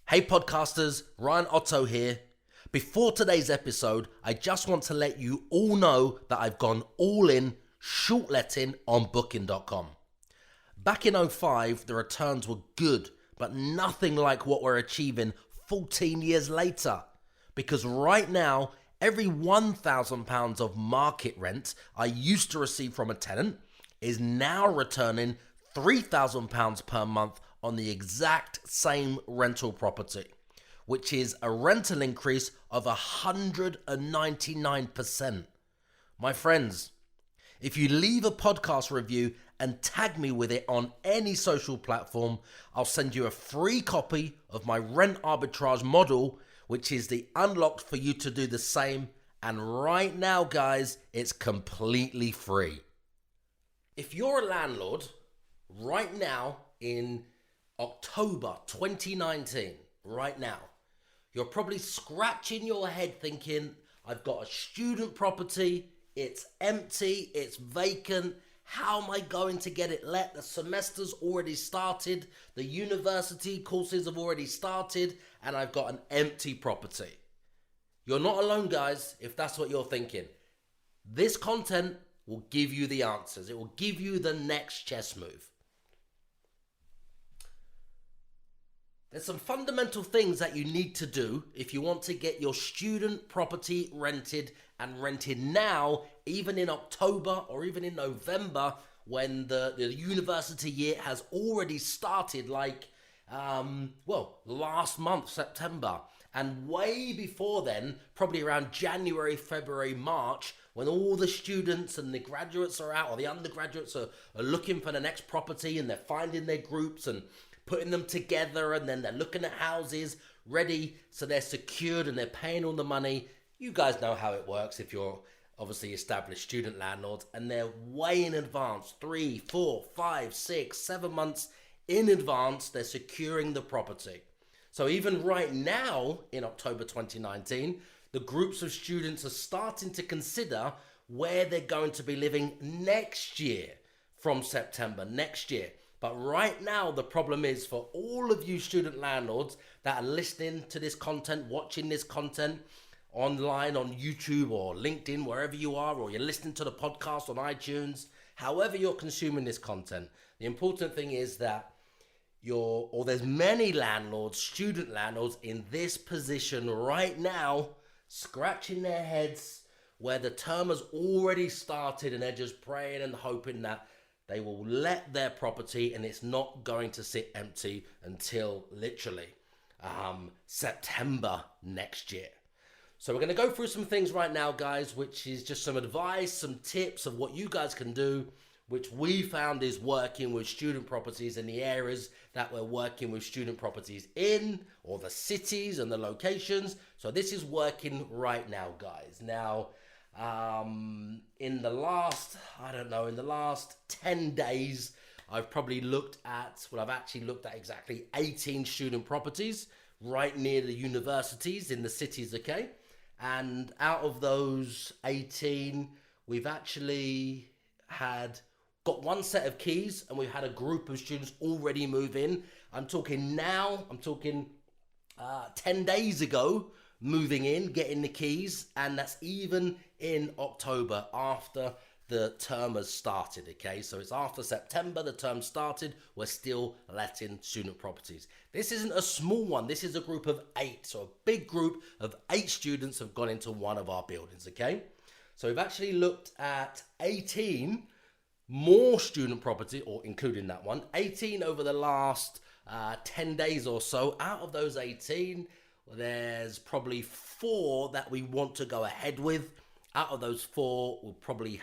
Hey podcasters, Ryan Otto here. Before today's episode, I just want to let you all know that I've gone all in short letting on booking.com. Back in '05, the returns were good, but nothing like what we're achieving 14 years later. Because right now, every £1,000 of market rent I used to receive from a tenant is now returning £3,000 per month on the exact same rental property, which is a rental increase of 199%. My friends, if you leave a podcast review and tag me with it on any social platform, I'll send you a free copy of my rent arbitrage model, which is the unlock for you to do the same. And right now, guys, it's completely free. If you're a landlord right now in October 2019, right now, you're probably scratching your head thinking, I've got a student property, it's empty, it's vacant. How am I going to get it let? The semester's already started, the university courses have already started, and I've got an empty property. You're not alone, guys, if that's what you're thinking. This content will give you the answers. It will give you the next chess move. There's some fundamental things that you need to do if you want to get your student property rented and rented now, even in October or even in November when the university year has already started, like, last month, September. And way before then, probably around January, February, March, when all the students and the graduates are out, or the undergraduates are looking for the next property and they're finding their groups and putting them together, and then they're looking at houses ready, so they're secured and they're paying all the money. You guys know how it works if you're obviously established student landlords, and they're way in advance, 3, 4, 5, 6, 7 months in advance, they're securing the property. So even right now in October 2019, the groups of students are starting to consider where they're going to be living next year from September next year. But right now, the problem is for all of you student landlords that are listening to this content, watching this content online on YouTube or LinkedIn, wherever you are, or you're listening to the podcast on iTunes, however you're consuming this content, the important thing is that there's many landlords, student landlords in this position right now, scratching their heads where the term has already started and they're just praying and hoping that they will let their property and it's not going to sit empty until literally September next year. So we're going to go through some things right now, guys, which is just some advice, some tips of what you guys can do, which we found is working with student properties in the areas that we're working with student properties in, or the cities and the locations. So this is working right now, guys. Now, in the last 10 days, I've actually looked at exactly 18 student properties right near the universities in the cities, okay? And out of those 18, we've actually got one set of keys, and we've had a group of students already move in. I'm talking 10 days ago, moving in, getting the keys, and that's even in October after the term has started, okay? So it's after September, the term started, we're still letting student properties. This isn't a small one, this is a group of 8, so a big group of 8 students have gone into one of our buildings, okay? So we've actually looked at 18 more student property, or including that one, 18 over the last 10 days or so. Out of those 18, there's probably 4 that we want to go ahead with. Out of those 4, we'll probably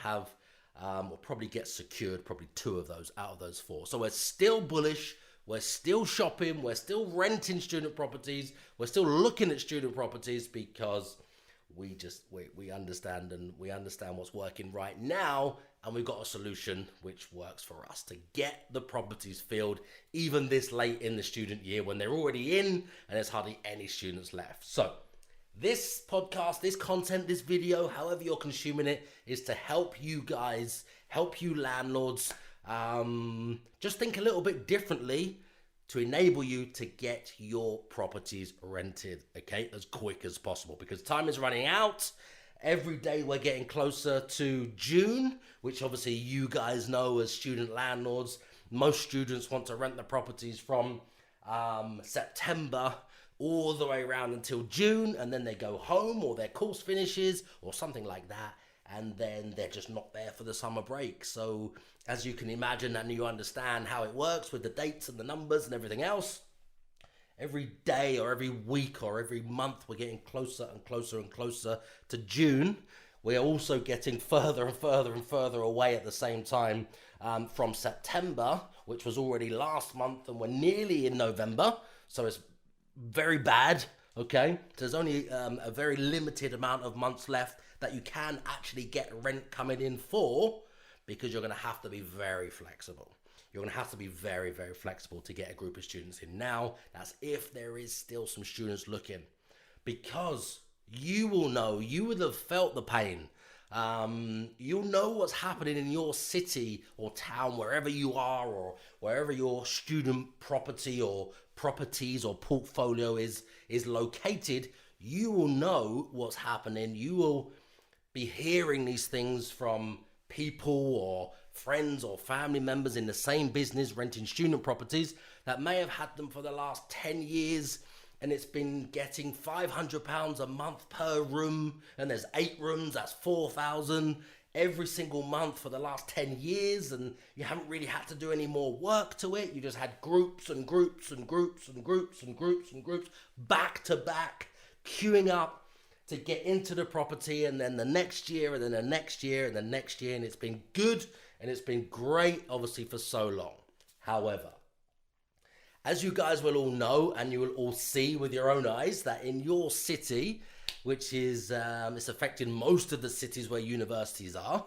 get secured, probably 2 of those out of those 4. So we're still bullish, we're still shopping, we're still renting student properties, we're still looking at student properties because we understand, and we understand what's working right now, and we've got a solution which works for us to get the properties filled even this late in the student year when they're already in and there's hardly any students left. So this podcast, this content, this video, however you're consuming it, is to help you guys, help you landlords, just think a little bit differently to enable you to get your properties rented, okay, as quick as possible, because time is running out. Every day we're getting closer to June, which obviously you guys know as student landlords, most students want to rent the properties from September all the way around until June, and then they go home or their course finishes or something like that, and then they're just not there for the summer break. So as you can imagine and you understand how it works with the dates and the numbers and everything else, every day or every week or every month we're getting closer and closer and closer to June. We are also getting further and further and further away at the same time from September, which was already last month, and we're nearly in November, so it's very bad, okay? So there's only a very limited amount of months left that you can actually get rent coming in for, because you're going to have to be very flexible. You're going to have to be very, very flexible to get a group of students in now. That's if there is still some students looking, because you will know, you would have felt the pain. You'll know what's happening in your city or town, wherever you are, or wherever your student property or properties or portfolio is located. You will know what's happening. You will be hearing these things from people or friends or family members in the same business renting student properties that may have had them for the last 10 years, and it's been getting £500 a month per room, and there's 8 rooms, that's 4,000 every single month for the last 10 years, and you haven't really had to do any more work to it. You just had groups and groups and groups and groups and groups and groups back to back queuing up to get into the property, and then the next year, and then the next year, and the next year, and it's been good, and it's been great, obviously, for so long. However, as you guys will all know, and you will all see with your own eyes, that in your city, which is, it's affecting most of the cities where universities are,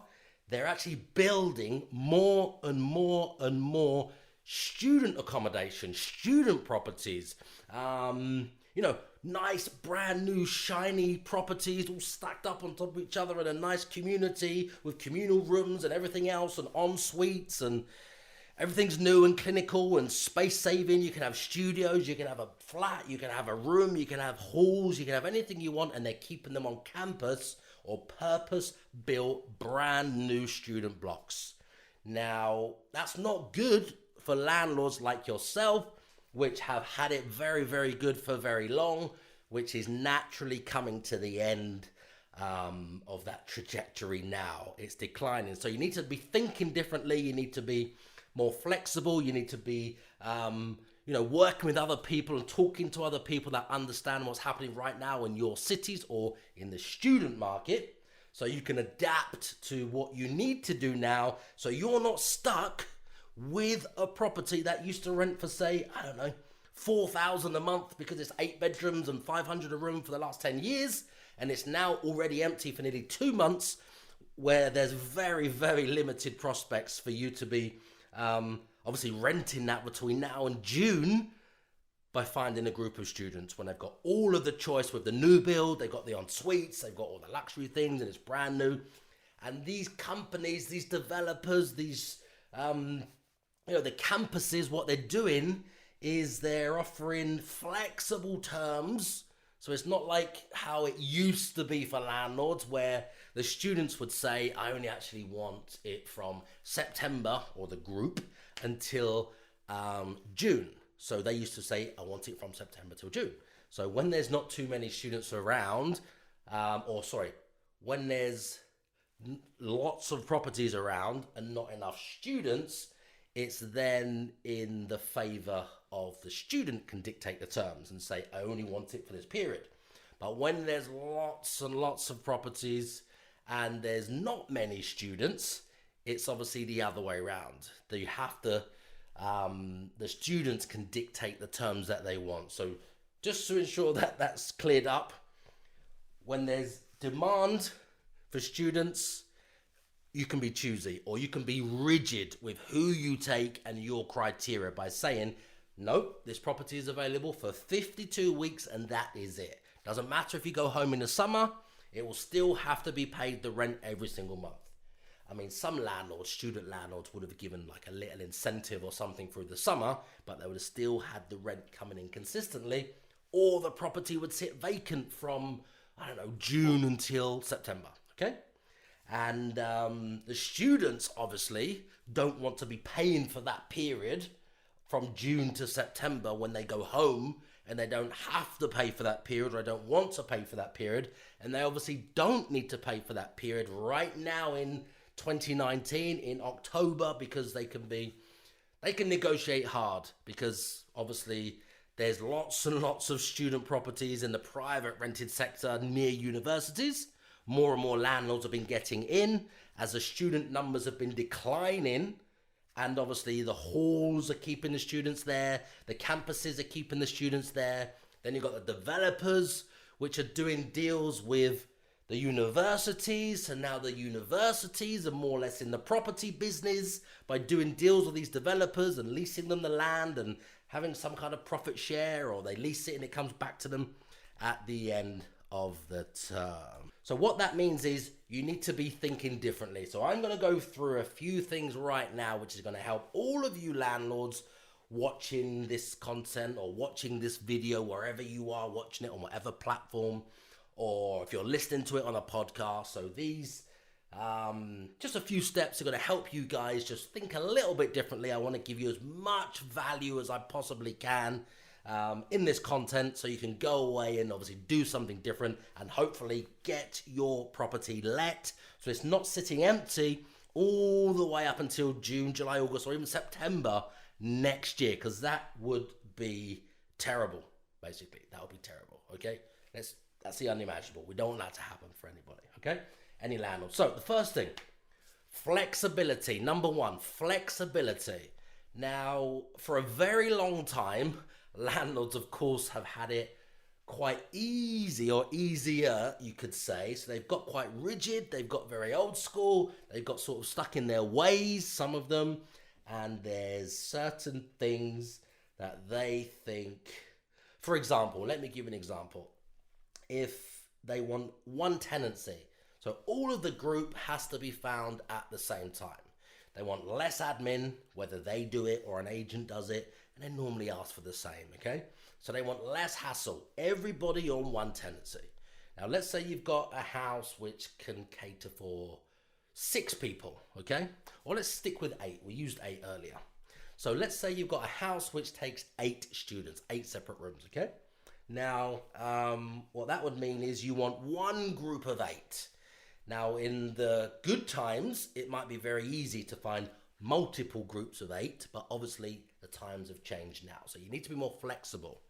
they're actually building more and more and more student accommodation, student properties, nice brand new shiny properties all stacked up on top of each other in a nice community with communal rooms and everything else, and en suites, and everything's new and clinical and space saving. You can have studios, you can have a flat, you can have a room, you can have halls, you can have anything you want, and they're keeping them on campus or purpose built brand new student blocks. Now, that's not good for landlords like yourself, which have had it very, very good for very long, which is naturally coming to the end of that trajectory now. It's declining. So you need to be thinking differently. You need to be more flexible. You need to be, working with other people and talking to other people that understand what's happening right now in your cities or in the student market, so you can adapt to what you need to do now, so you're not stuck with a property that used to rent for, say, I don't know, 4,000 a month because it's 8 bedrooms and 500 a room for the last 10 years, and it's now already empty for nearly 2 months, where there's very, very limited prospects for you to be obviously renting that between now and June by finding a group of students, when they've got all of the choice with the new build, they've got the en-suites, they've got all the luxury things, and it's brand new. And these companies, these developers, these the campuses, what they're doing is they're offering flexible terms. So it's not like how it used to be for landlords, where the students would say, I only actually want it from September, or the group, until June. So they used to say, I want it from September till June. So when there's not too many students around, when there's lots of properties around and not enough students, it's then in the favor of the student can dictate the terms and say, I only want it for this period. But when there's lots and lots of properties and there's not many students, it's obviously the other way around. You have to, the students can dictate the terms that they want. So just to ensure that that's cleared up, when there's demand for students, you can be choosy, or you can be rigid with who you take and your criteria by saying, nope, this property is available for 52 weeks and that is it. Doesn't matter if you go home in the summer, it will still have to be paid the rent every single month. I mean, some landlords, student landlords, would have given like a little incentive or something through the summer, but they would have still had the rent coming in consistently, or the property would sit vacant from, I don't know, June until September, okay? And the students obviously don't want to be paying for that period from June to September when they go home, and they don't have to pay for that period, or they don't want to pay for that period, and they obviously don't need to pay for that period right now in 2019 in October, because they can negotiate hard, because obviously there's lots and lots of student properties in the private rented sector near universities. More and more landlords have been getting in as the student numbers have been declining. And obviously the halls are keeping the students there. The campuses are keeping the students there. Then you've got the developers, which are doing deals with the universities. And now the universities are more or less in the property business by doing deals with these developers and leasing them the land and having some kind of profit share, or they lease it and it comes back to them at the end of the term. So what that means is you need to be thinking differently. So I'm going to go through a few things right now, which is going to help all of you landlords watching this content or watching this video, wherever you are watching it on whatever platform, or if you're listening to it on a podcast. So these, just a few steps are going to help you guys just think a little bit differently. I want to give you as much value as I possibly can in this content, so you can go away and obviously do something different and hopefully get your property let, so it's not sitting empty all the way up until June, July, August, or even September next year, because that would be terrible. Basically, that would be terrible. Okay, that's the unimaginable. We don't want that to happen for anybody. Okay, any landlord. So the first thing, flexibility. Number one, flexibility. Now, for a very long time, landlords, of course, have had it quite easy, or easier, you could say. So they've got quite rigid, they've got very old school, they've got sort of stuck in their ways, some of them, and there's certain things that they think, for example, let me give an example. If they want one tenancy, so all of the group has to be found at the same time. They want less admin, whether they do it or an agent does it, and they normally ask for the same, okay? So they want less hassle, everybody on one tenancy. Now, let's say you've got a house which can cater for 6 people, okay? Or let's stick with 8, we used 8 earlier. So let's say you've got a house which takes 8 students, 8 separate rooms, okay? Now, what that would mean is you want one group of 8. Now, in the good times, it might be very easy to find multiple groups of 8, but obviously the times have changed now. So you need to be more flexible.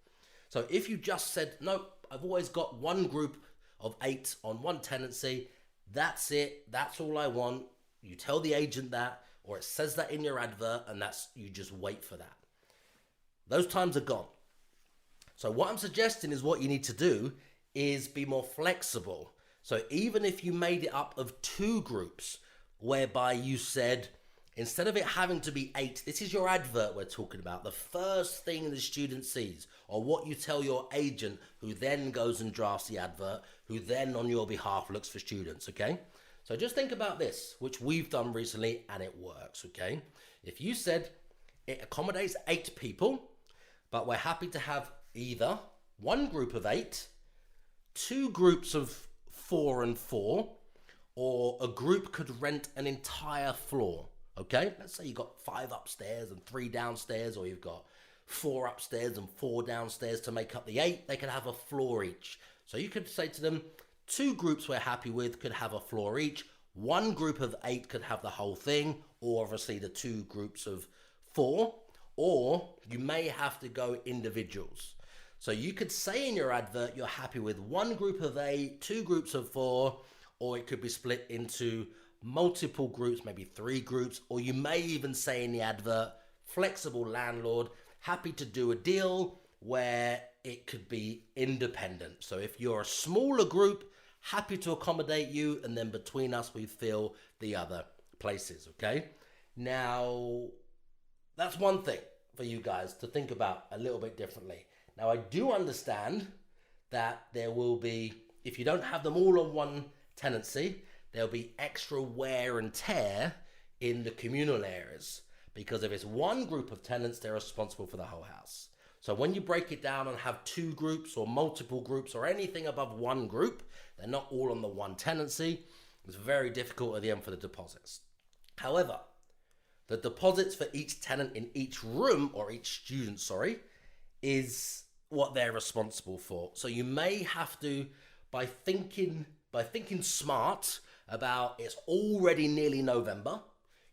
So if you just said, no, I've always got one group of 8 on one tenancy, that's it, that's all I want. You tell the agent that, or it says that in your advert, and you just wait for that. Those times are gone. So what I'm suggesting is what you need to do is be more flexible. So even if you made it up of 2 groups, whereby you said, instead of it having to be 8, this is your advert we're talking about, the first thing the student sees, or what you tell your agent, who then goes and drafts the advert, who then on your behalf looks for students, okay? So just think about this, which we've done recently, and it works, okay? If you said it accommodates 8 people, but we're happy to have either one group of 8, 2 groups of 4 and 4, or a group could rent an entire floor, okay? Let's say you've got 5 upstairs and 3 downstairs, or you've got 4 upstairs and 4 downstairs to make up the 8. They could have a floor each. So you could say to them, 2 groups we're happy with could have a floor each. 1 group of 8 could have the whole thing, or obviously the 2 groups of 4, or you may have to go individuals. So you could say in your advert you're happy with 1 group of 8, 2 groups of 4, or it could be split into multiple groups, maybe 3 groups, or you may even say in the advert, flexible landlord, happy to do a deal where it could be independent. So if you're a smaller group, happy to accommodate you, and then between us we fill the other places, okay? Now, that's one thing for you guys to think about a little bit differently. Now, I do understand that there will be, if you don't have them all on one tenancy, there'll be extra wear and tear in the communal areas. Because if it's one group of tenants, they're responsible for the whole house. So when you break it down and have two groups or multiple groups or anything above one group, they're not all on the one tenancy. It's very difficult at the end for the deposits. However, the deposits for each tenant in each room, or each student, is what they're responsible for. So you may have to, by thinking smart about, it's already nearly November.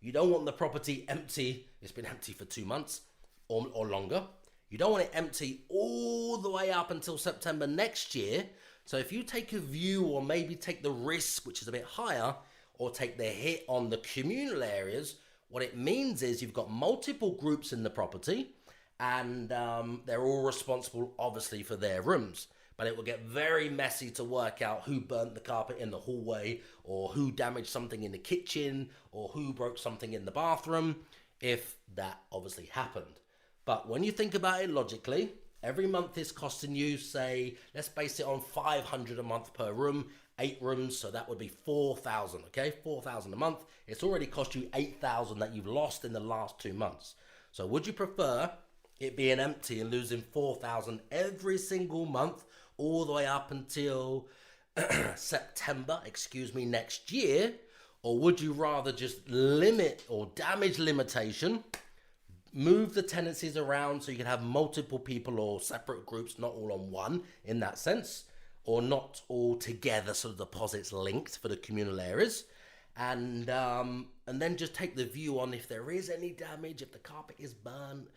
You don't want the property empty. It's been empty for 2 months or longer. You don't want it empty all the way up until September next year. So if you take a view, or maybe take the risk, which is a bit higher, or take the hit on the communal areas, what it means is you've got multiple groups in the property, and they're all responsible, obviously, for their rooms. But it will get very messy to work out who burnt the carpet in the hallway, or who damaged something in the kitchen, or who broke something in the bathroom, if that obviously happened. But when you think about it logically, every month is costing you, say, let's base it on $500 a month per room, 8 rooms, so that would be $4,000, okay? $4,000 a month. It's already cost you $8,000 that you've lost in the last 2 months. So would you prefer it being empty and losing $4,000 every single month, all the way up until September, next year? Or would you rather just limit or damage limitation, move the tenancies around so you can have multiple people or separate groups, not all on one in that sense, or not all together, so the deposits linked for the communal areas, and then just take the view on if there is any damage, if the carpet is burnt,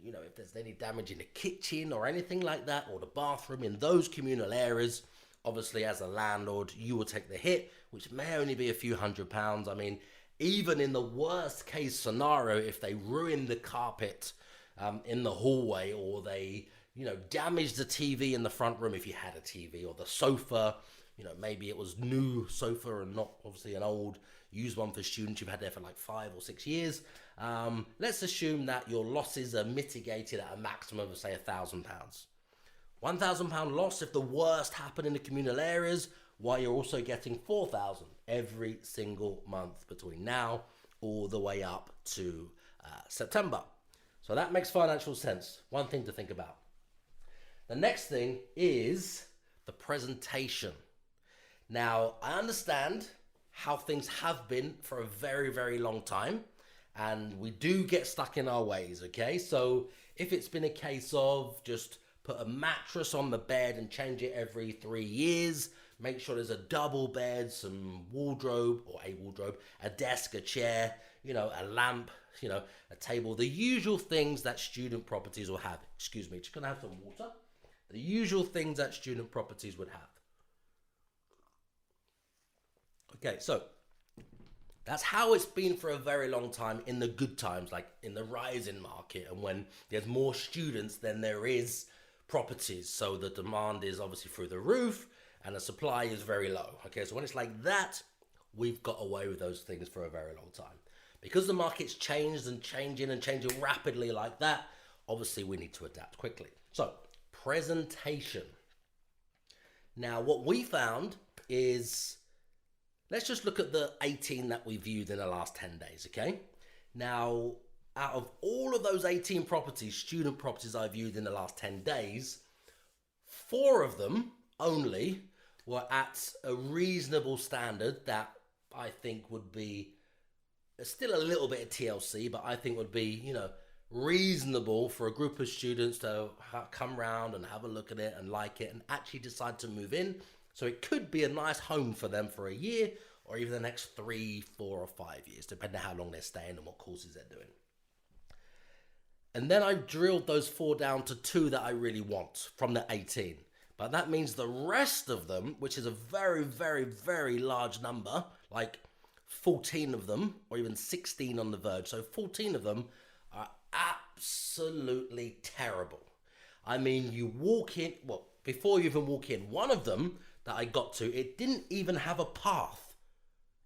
if there's any damage in the kitchen or anything like that, or the bathroom in those communal areas. Obviously, as a landlord, you will take the hit, which may only be a few £100s. I mean, even in the worst case scenario, if they ruin the carpet in the hallway, or they, damage the TV in the front room if you had a TV, or the sofa, maybe it was new sofa and not obviously an old used one for students you've had there for like 5 or 6 years. Let's assume that your losses are mitigated at a maximum of, say, £1,000. £1,000 loss if the worst happened in the communal areas, while you're also getting $4,000 every single month between now all the way up to September. So that makes financial sense. One thing to think about. The next thing is the presentation. Now, I understand how things have been for a very, very long time, and we do get stuck in our ways, okay? So if it's been a case of just put a mattress on the bed and change it every 3 years, make sure there's a double bed, some wardrobe, or a wardrobe, a desk, a chair, a lamp, a table, the usual things that student properties will have. Excuse me, just gonna have some water. The usual things that student properties would have. Okay, so that's how it's been for a very long time in the good times, like in the rising market, and when there's more students than there is properties. So the demand is obviously through the roof and the supply is very low. Okay, so when it's like that, we've got away with those things for a very long time. Because the market's changed and changing rapidly like that, obviously we need to adapt quickly. So, presentation. Now, what we found is, let's just look at the 18 that we viewed in the last 10 days, okay? Now, out of all of those 18 properties, student properties I viewed in the last 10 days, 4 of them only were at a reasonable standard that I think would be still a little bit of TLC, but I think would be, reasonable for a group of students to come round and have a look at it and like it and actually decide to move in. So it could be a nice home for them for a year, or even the next 3, 4, or 5 years, depending on how long they're staying and what courses they're doing. And then I drilled those 4 down to 2 that I really want from the 18. But that means the rest of them, which is a very, very, very large number, like 14 of them, or even 16 on the verge. So 14 of them are absolutely terrible. I mean, you walk in, before you even walk in, one of them that I got to, it didn't even have a path.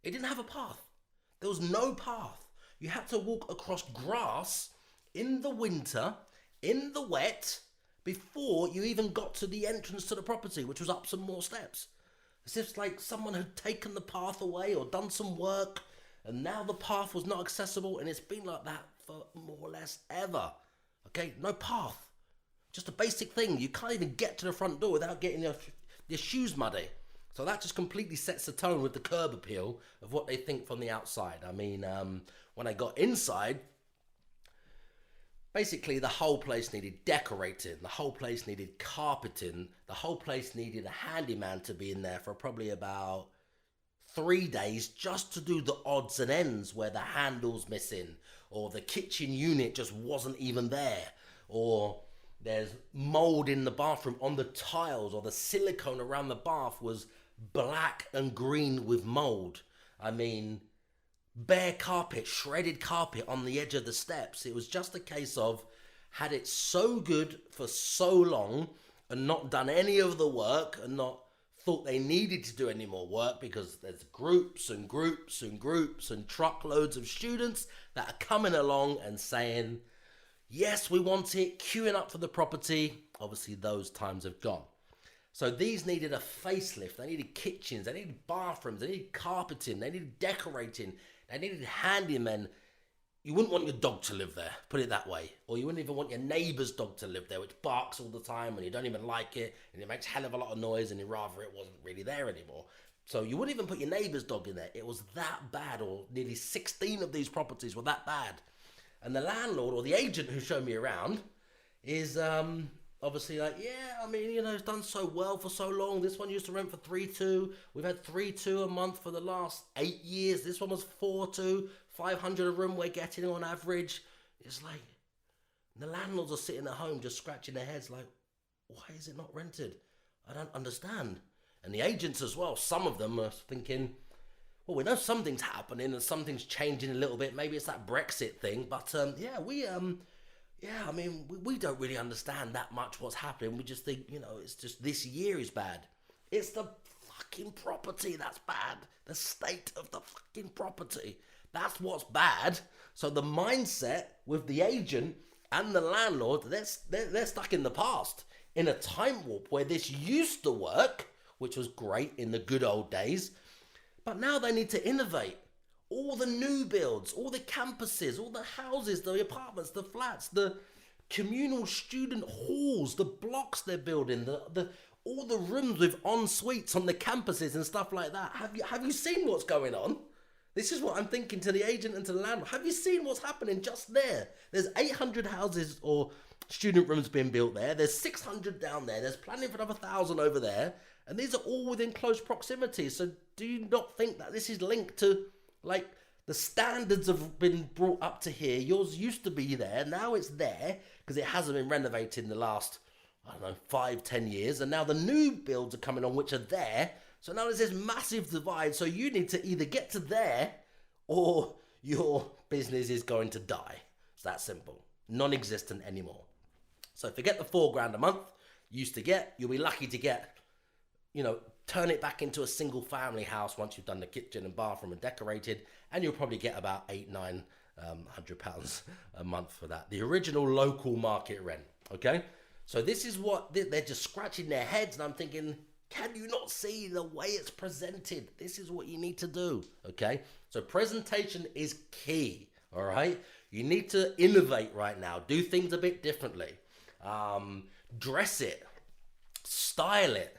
It didn't have a path. There was no path. You had to walk across grass in the winter, in the wet, before you even got to the entrance to the property, which was up some more steps. As if like someone had taken the path away or done some work and now the path was not accessible, and it's been like that for more or less ever. Okay, no path. Just a basic thing. You can't even get to the front door without getting your shoes muddy. So that just completely sets the tone with the curb appeal of what they think from the outside. I mean, when I got inside, basically the whole place needed decorating, the whole place needed carpeting, the whole place needed a handyman to be in there for probably about 3 days just to do the odds and ends where the handle's missing, or the kitchen unit just wasn't even there, or there's mold in the bathroom on the tiles, or the silicone around the bath was black and green with mold. I mean, bare carpet, shredded carpet on the edge of the steps. It was just a case of had it so good for so long and not done any of the work and not thought they needed to do any more work, because there's groups and groups and groups and truckloads of students that are coming along and saying, yes, we want it, queuing up for the property. Obviously, those times have gone. So these needed a facelift. They needed kitchens, they needed bathrooms, they needed carpeting, they needed decorating, they needed handymen. You wouldn't want your dog to live there, put it that way. Or you wouldn't even want your neighbour's dog to live there, which barks all the time and you don't even like it, and it makes a hell of a lot of noise and you'd rather it wasn't really there anymore. So you wouldn't even put your neighbour's dog in there. It was that bad, or nearly 16 of these properties were that bad. And the landlord, or the agent who showed me around, is obviously like, yeah, I mean, it's done so well for so long. This one used to rent for 3.2. We've had 3.2 a month for the last 8 years. This one was 4.2, 500 a room we're getting on average. It's like, the landlords are sitting at home just scratching their heads like, why is it not rented? I don't understand. And the agents as well, some of them are thinking, well, we know something's happening and something's changing a little bit. Maybe it's that Brexit thing, but we don't really understand that much what's happening. We just think, it's just this year is bad. It's the fucking property that's bad. The state of the fucking property. That's what's bad. So the mindset with the agent and the landlord, they're stuck in the past, in a time warp where this used to work, which was great in the good old days. But now they need to innovate. All the new builds, all the campuses, all the houses, the apartments, the flats, the communal student halls, the blocks they're building, all the rooms with en suites on the campuses and stuff like that. Have you seen what's going on? This is what I'm thinking to the agent and to the landlord. Have you seen what's happening just there? There's 800 houses or student rooms being built there. There's 600 down there. There's planning for another 1,000 over there. And these are all within close proximity. So do you not think that this is linked to, like, the standards have been brought up to here? Yours used to be there. Now it's there because it hasn't been renovated in the last, 5-10 years. And now the new builds are coming on, which are there. So now there's this massive divide. So you need to either get to there or your business is going to die. It's that simple. Non-existent anymore. So forget the $4,000 a month you used to get. You'll be lucky to get, turn it back into a single family house once you've done the kitchen and bathroom and decorated, and you'll probably get about £800-900 a month for that. The original local market rent. Okay, so this is what they're just scratching their heads, and I'm thinking, can you not see the way it's presented? This is what you need to do. Okay, so presentation is key. All right, you need to innovate right now. Do things a bit differently. Dress it, style it.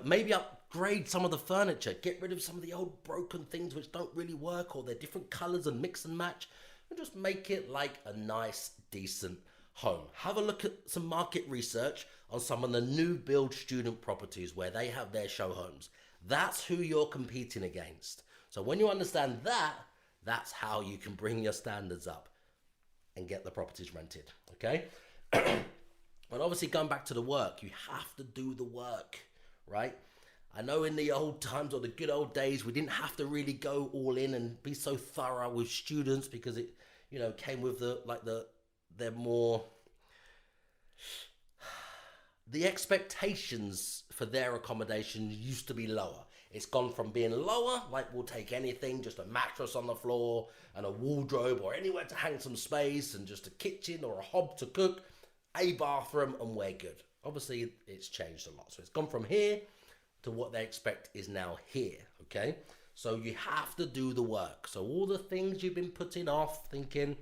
Maybe upgrade some of the furniture, get rid of some of the old broken things which don't really work, or they're different colors and mix and match, and just make it like a nice, decent home. Have a look at some market research on some of the new build student properties where they have their show homes. That's who you're competing against. So when you understand that, that's how you can bring your standards up and get the properties rented, okay? But obviously, going back to the work, you have to do the work, right? I know in the old times or the good old days, we didn't have to really go all in and be so thorough with students because it, came with the expectations for their accommodation used to be lower. It's gone from being lower, like we'll take anything, just a mattress on the floor and a wardrobe or anywhere to hang some space and just a kitchen or a hob to cook, a bathroom, and we're good. Obviously, it's changed a lot. So it's gone from here to what they expect is now here, okay? So you have to do the work. So all the things you've been putting off, thinking,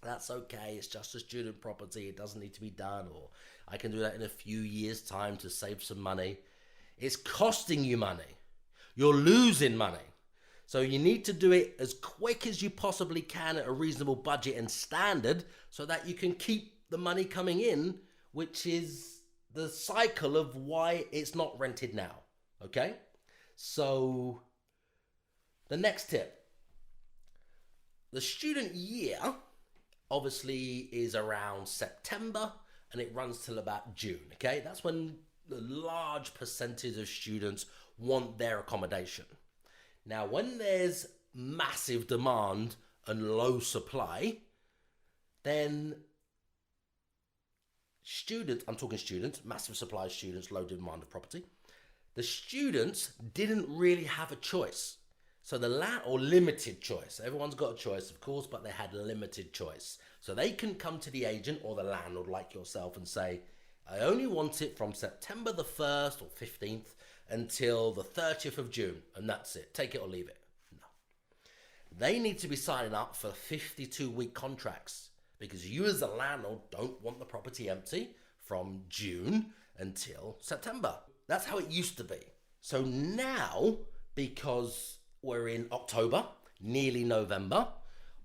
that's okay, it's just a student property, it doesn't need to be done, or I can do that in a few years' time to save some money. It's costing you money. You're losing money. So you need to do it as quick as you possibly can at a reasonable budget and standard so that you can keep the money coming in, which is the cycle of why it's not rented now, okay? So the next tip, the student year obviously is around September and it runs till about June, okay? That's when the large percentage of students want their accommodation. Now, when there's massive demand and low supply, then students, I'm talking students, massive supply of students, low demand of property, the students didn't really have a choice. So or limited choice. Everyone's got a choice, of course, but they had limited choice. So they can come to the agent or the landlord like yourself and say, I only want it from September the 1st or 15th until the 30th of June, and that's it. Take it or leave it. No. They need to be signing up for 52-week contracts because you as a landlord don't want the property empty from June until September. That's how it used to be. So now, because we're in October, nearly November,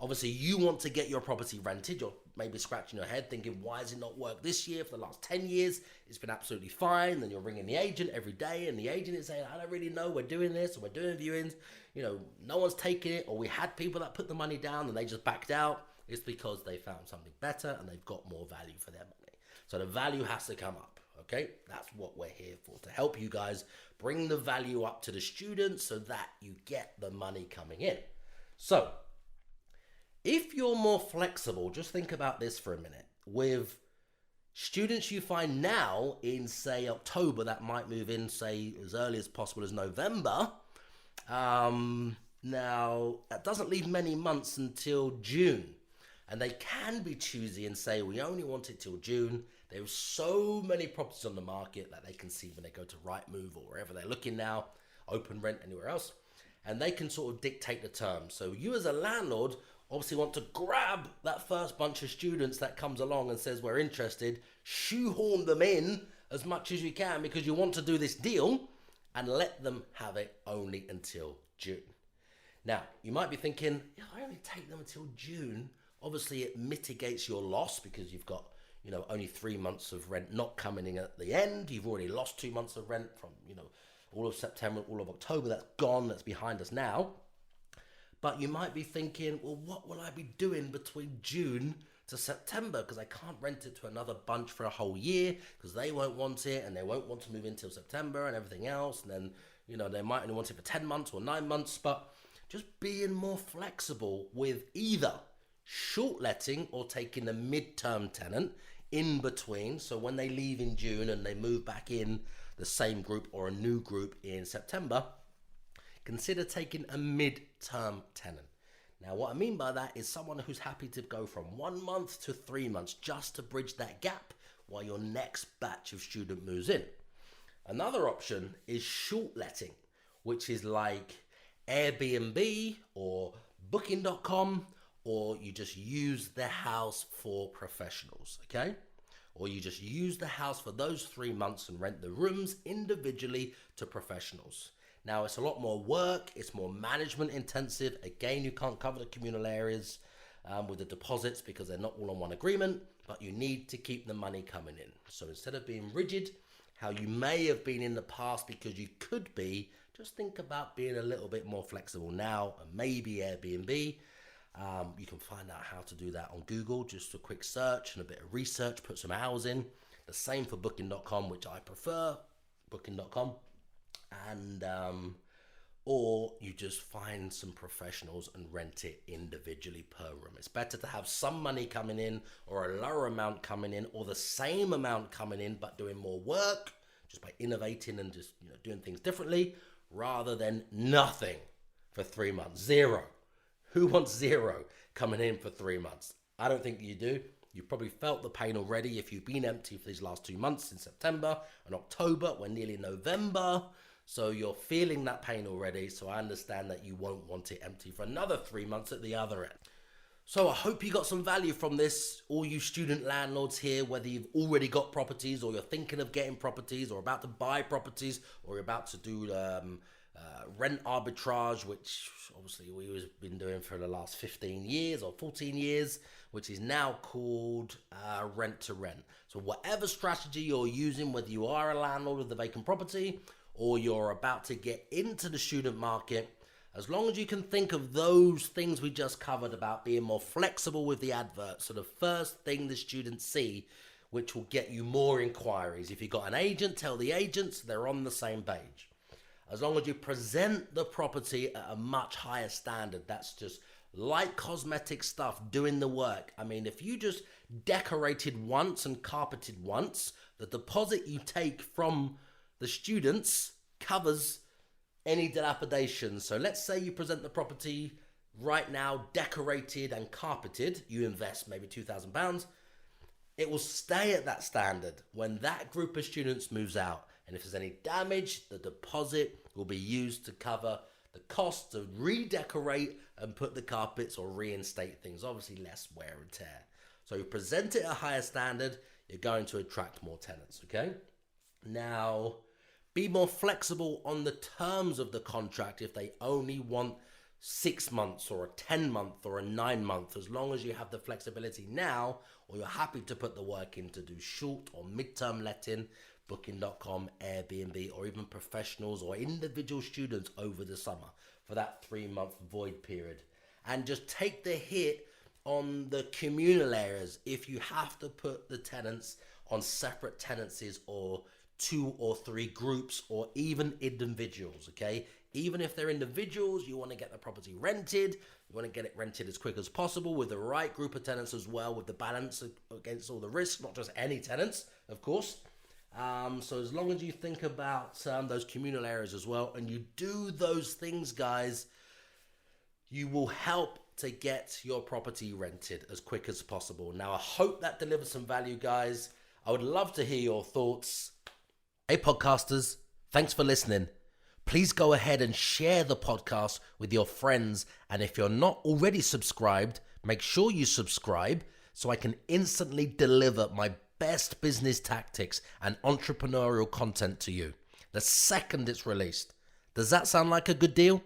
obviously you want to get your property rented. You're maybe scratching your head thinking, why has it not worked this year? For the last 10 years, it's been absolutely fine. Then you're ringing the agent every day and the agent is saying, I don't really know, we're doing this, or we're doing viewings. You know, no one's taking it, or we had people that put the money down and they just backed out. It's because they found something better and they've got more value for their money. So the value has to come up, okay? That's what we're here for, to help you guys bring the value up to the students so that you get the money coming in. So if you're more flexible, just think about this for a minute. With students you find now in, say, October, that might move in, say, as early as possible as November. Now, that doesn't leave many months until June. And they can be choosy and say, we only want it till June. There's so many properties on the market that they can see when they go to Rightmove or wherever they're looking now, Open Rent, anywhere else. And they can sort of dictate the terms. So you as a landlord obviously want to grab that first bunch of students that comes along and says we're interested, shoehorn them in as much as you can because you want to do this deal and let them have it only until June. Now, you might be thinking, if I only take them until June, obviously it mitigates your loss because you've got, you know, only 3 months of rent not coming in at the end. You've already lost 2 months of rent from, you know, all of September, all of October. That's gone, that's behind us now. But you might be thinking, well, what will I be doing between June to September? Because I can't rent it to another bunch for a whole year because they won't want it and they won't want to move in till September and everything else. And then, you know, they might only want it for 10 months or 9 months. But just being more flexible with either short letting or taking a mid-term tenant in between. So when they leave in June and they move back in the same group or a new group in September, consider taking a mid-term tenant. Now, what I mean by that is someone who's happy to go from 1 month to 3 months just to bridge that gap while your next batch of student moves in. Another option is short letting, which is like Airbnb or Booking.com, or you just use the house for professionals, okay? Or you just use the house for those 3 months and rent the rooms individually to professionals. Now, it's a lot more work, it's more management intensive. Again, you can't cover the communal areas with the deposits because they're not all on one agreement, but you need to keep the money coming in. So instead of being rigid, how you may have been in the past because you could be, just think about being a little bit more flexible now, and maybe Airbnb. You can find out how to do that on Google, just a quick search and a bit of research, put some hours in. The same for Booking.com, which I prefer, Booking.com. And or you just find some professionals and rent it individually per room. It's better to have some money coming in or a lower amount coming in or the same amount coming in but doing more work just by innovating and just, you know, doing things differently rather than nothing for 3 months. Zero. Who wants zero coming in for 3 months? I don't think you do. You've probably felt the pain already if you've been empty for these last 2 months in September and October. We're nearly November. So you're feeling that pain already. So I understand that you won't want it empty for another 3 months at the other end. So I hope you got some value from this, all you student landlords here, whether you've already got properties or you're thinking of getting properties or about to buy properties or you're about to do rent arbitrage, which obviously we've been doing for the last 15 years or 14 years, which is now called rent to rent. So whatever strategy you're using, whether you are a landlord with a vacant property or you're about to get into the student market, as long as you can think of those things we just covered about being more flexible with the advert. So the first thing the students see, which will get you more inquiries. If you've got an agent, tell the agents they're on the same page. As long as you present the property at a much higher standard, that's just light cosmetic stuff, doing the work. I mean, if you just decorated once and carpeted once, the deposit you take from the students covers any dilapidation. So let's say you present the property right now decorated and carpeted, you invest maybe £2,000. It will stay at that standard when that group of students moves out. And if there's any damage, the deposit will be used to cover the cost to redecorate and put the carpets or reinstate things. Obviously less wear and tear. So you present it at a higher standard, you're going to attract more tenants, okay? Now, be more flexible on the terms of the contract if they only want 6 months or a 10-month or a 9-month, as long as you have the flexibility now, or you're happy to put the work in to do short or mid-term letting, Booking.com, Airbnb, or even professionals or individual students over the summer for that 3-month void period. And just take the hit on the communal areas if you have to put the tenants on separate tenancies or 2 or 3 groups or even individuals, okay? Even if they're individuals, you want to get the property rented, you want to get it rented as quick as possible with the right group of tenants as well, with the balance against all the risks, not just any tenants, of course. So as long as you think about those communal areas as well, and you do those things, guys, you will help to get your property rented as quick as possible. Now, I hope that delivers some value, guys. I would love to hear your thoughts. Hey, podcasters, thanks for listening. Please go ahead and share the podcast with your friends. And if you're not already subscribed, make sure you subscribe so I can instantly deliver my best business tactics and entrepreneurial content to you the second it's released. Does that sound like a good deal?